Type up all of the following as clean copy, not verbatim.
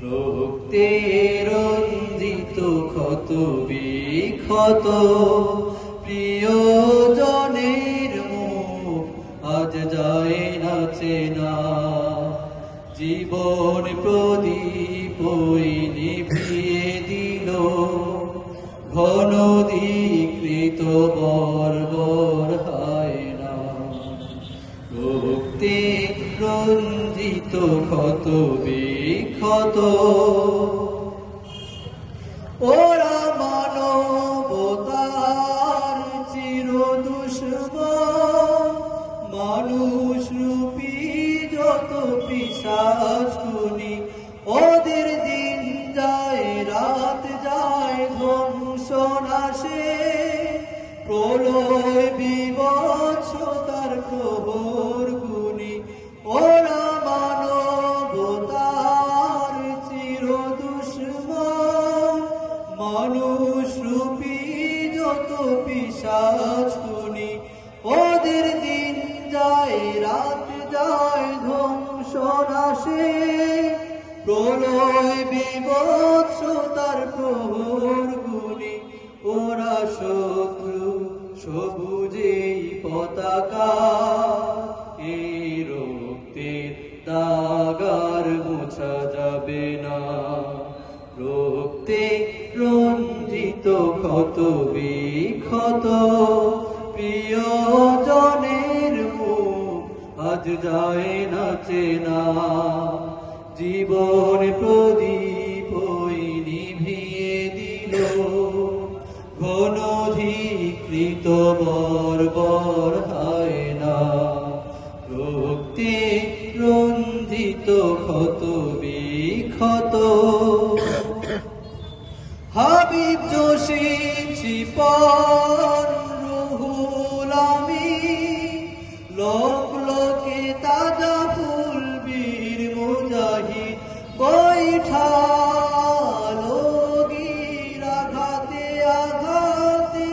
রক্তে রঞ্জিত ক্ষত বিক্ষত প্রিয়জনের মুখ আজ যায় না চেনা। জীবন প্রদীপ নিভিয়ে দিল ঘন ধিকৃত বর্বর হায়না। রক্তে রঞ্জিত ক্ষত বিক্ষত ওরা মানবতার চির দুশ্মন। মানুষ রূপী যত পিশাচ খুনি ওদের দিন যায় রাত যায় ধ্বংস নাশে। প্রলয় বিভৎসতার প্রহর গুনি ওরা মানবতার চির দুশ্মন। মানুষ রূপী যত পিশাচ খুনি ওদের দিন যায় রাত যায় ধ্বংস নাশে। প্রলয় বিভৎসতার প্রহর গুনি ওরা শত্রু সবুজেই পতাকা। এই রক্তের দাগার মোছা যাবে না। রক্তে রঞ্জিত ক্ষত বিক্ষত প্রিয়জনের মুখ আজ যায় না চেনা। জীবন প্রদীপ নিভিয়ে দিল ঘন ধিকৃত বর্বর হায়না। রক্তে রঞ্জিত ক্ষত বিক্ষত হাবিব জসিম শিপন রুহুল আমিন। লোক লোকে তাজা ফুল বীর মুজাহিদ বৈঠালো গির আঘাতে আঘাতে।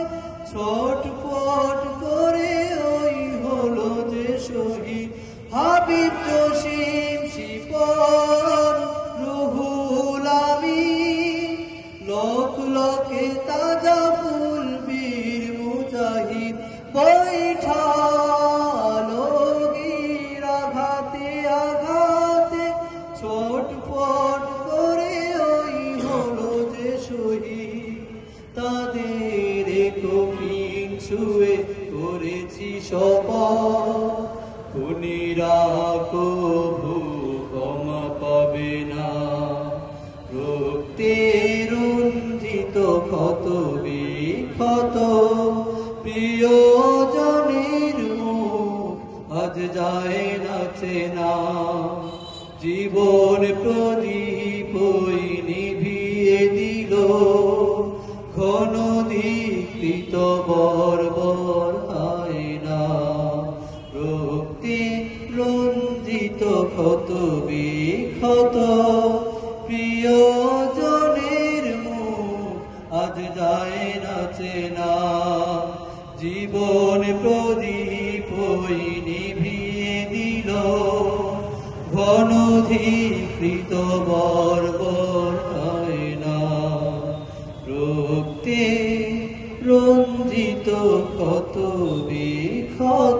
ছটফট করে ওই হলো যে শহীদ হাবিব জসিম শিপন রুহুল আমিন। লোক লোকে তাজা ফুল বীর মুজাহিদ বৈঠালো গির আঘাতে আঘাতে। ছটফট করে ওই হলো যে শহীদ তাদের কফিন ছুঁয়ে করেছি শপথ। খুনিরা কভু ক্ষমা পাবে না। রক্তে রঞ্জিত ক্ষত বিক্ষত প্রিয়জনের মুখ আজ যায় না চেনা। জীবন প্রদীপ নিভিয়ে দিল ঘন ধিকৃত বর্বর হায়না। রক্তে রঞ্জিত ক্ষত বিক্ষত প্রিয়জনের মুখ আজ যায় না চেনা। জীবন প্রদীপ নিভিয়ে দিল ঘন ধিকৃত বর্বর হায়না। রক্তে রঞ্জিত ক্ষত বিক্ষত